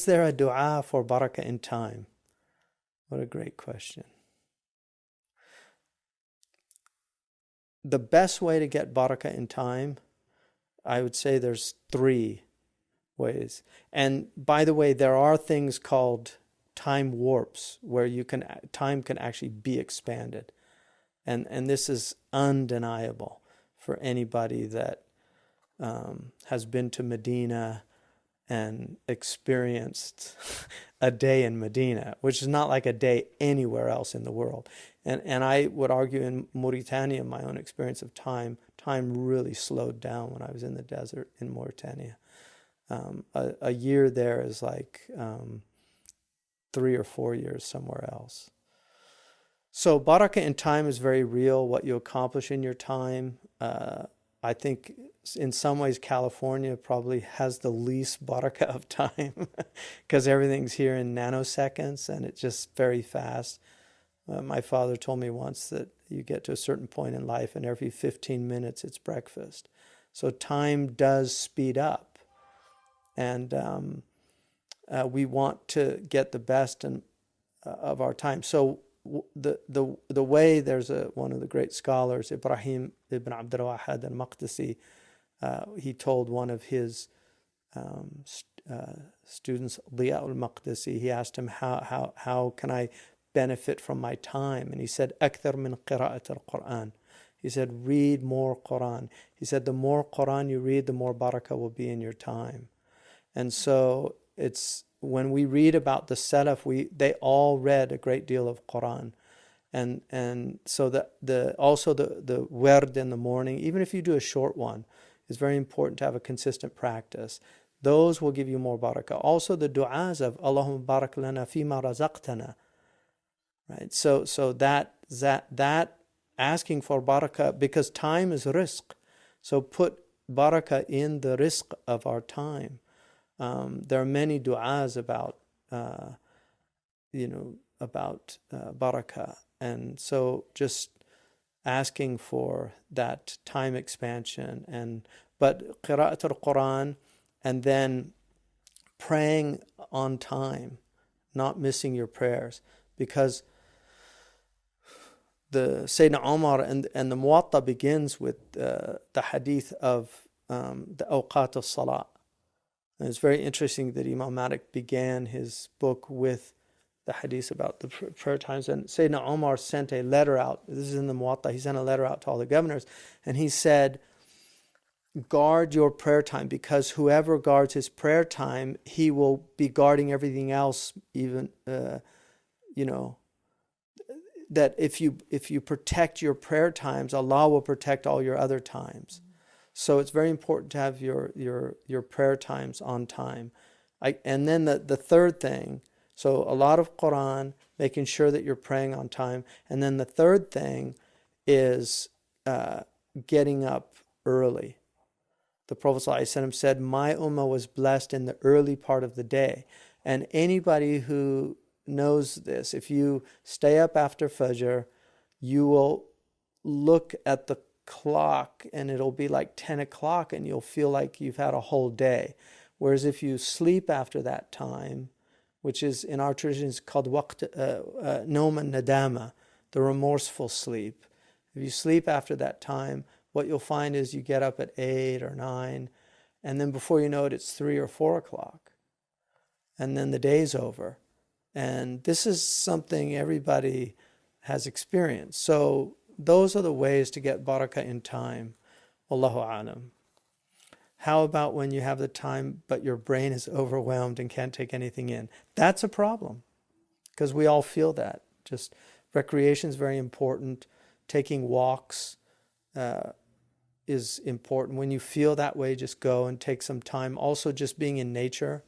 is there a dua for barakah in time? What a great question. The best way to get barakah in time, I would say there's 3 ways. And by the way, there are things called time warps where time can actually be expanded. And this is undeniable for anybody that has been to Medina and experienced a day in Medina, which is not like a day anywhere else in the world. And I would argue in Mauritania, my own experience of time really slowed down when I was in the desert in Mauritania. A year there is like 3 or 4 years somewhere else. So barakah in time is very real, what you accomplish in your time. I think in some ways California probably has the least barakah of time because everything's here in nanoseconds and it's just very fast. My father told me once that you get to a certain point in life and every 15 minutes it's breakfast. So time does speed up. And we want to get the best of our time. So the way, there's one of the great scholars, Ibrahim ibn Abd al-Wahhad al-Maqdisi, he told one of his students, Diya al-Maqdisi, he asked him, how can I benefit from my time? And he said, أكثر من قراءة القرآن. He said, read more Quran. He said, the more Quran you read, the more barakah will be in your time. And so it's, when we read about the Salaf, they all read a great deal of Quran. And so also the werd in the morning, even if you do a short one, it's very important to have a consistent practice. Those will give you more barakah. Also the du'as of Allahumma barak lana fima razaqtana. Right? So that asking for barakah, because time is rizq. So put barakah in the rizq of our time. There are many du'as about barakah, and so just asking for that time expansion, but qira'at al-Quran, and then praying on time, not missing your prayers, because the Sayyidina Umar and the Muwatta begins with the hadith of the awqat of salah. And it's very interesting that Imam Malik began his book with the hadith about the prayer times. And Sayyidina Umar sent a letter out. This is in the Muwatta. He sent a letter out to all the governors. And he said, guard your prayer time, because whoever guards his prayer time, he will be guarding everything else. Even, that if you protect your prayer times, Allah will protect all your other times. So it's very important to have your prayer times on time. And then the third thing, so a lot of Quran, making sure that you're praying on time. And then the third thing is getting up early. The Prophet ﷺ said, my ummah was blessed in the early part of the day. And anybody who knows this, if you stay up after Fajr, you will look at the clock and it'll be like 10 o'clock and you'll feel like you've had a whole day. Whereas if you sleep after that time, which is in our tradition is called Nawm al-Nadama, the remorseful sleep. If you sleep after that time, what you'll find is you get up at 8 or 9, and then before you know it, it's 3 or 4 o'clock. And then the day's over. And this is something everybody has experienced. So those are the ways to get barakah in time. Wallahu a'lam. How about when you have the time, but your brain is overwhelmed and can't take anything in? That's a problem, because we all feel that. Just recreation is very important. Taking walks is important. When you feel that way, just go and take some time. Also, just being in nature,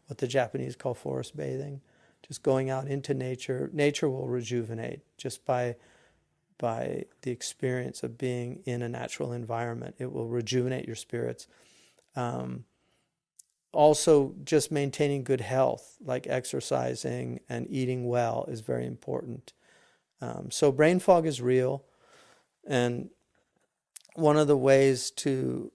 what the Japanese call forest bathing. Just going out into nature. Nature will rejuvenate just by the experience of being in a natural environment. It will rejuvenate your spirits. Also, just maintaining good health, like exercising and eating well, is very important. So brain fog is real, and one of the ways to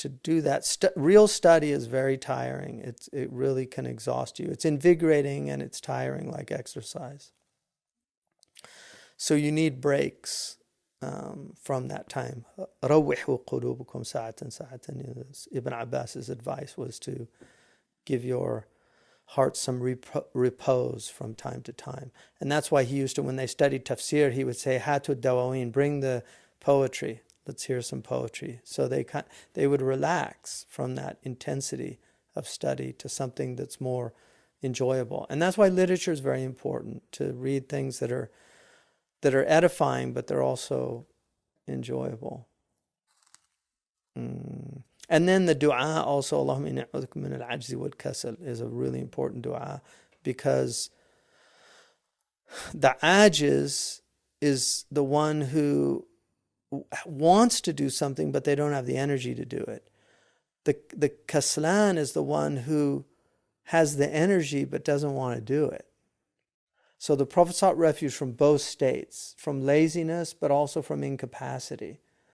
to do that. Real study is very tiring. It really can exhaust you. It's invigorating and it's tiring like exercise. So you need breaks from that time. روحوا قلوبكم ساعة ساعة. Ibn Abbas's advice was to give your heart some repose from time to time. And that's why he used to, when they studied tafsir, he would say, Hatu dawaween, bring the poetry. Let's hear some poetry. So they would relax from that intensity of study to something that's more enjoyable. And that's why literature is very important, to read things that are edifying, but they're also enjoyable. And then the dua also, Allahumma inni a'udhuka min al-ajzi wal kasal, is a really important dua, because the ajiz is the one who wants to do something, but they don't have the energy to do it. The kaslan is the one who has the energy but doesn't want to do it. So the Prophet sought refuge from both states, from laziness but also from incapacity.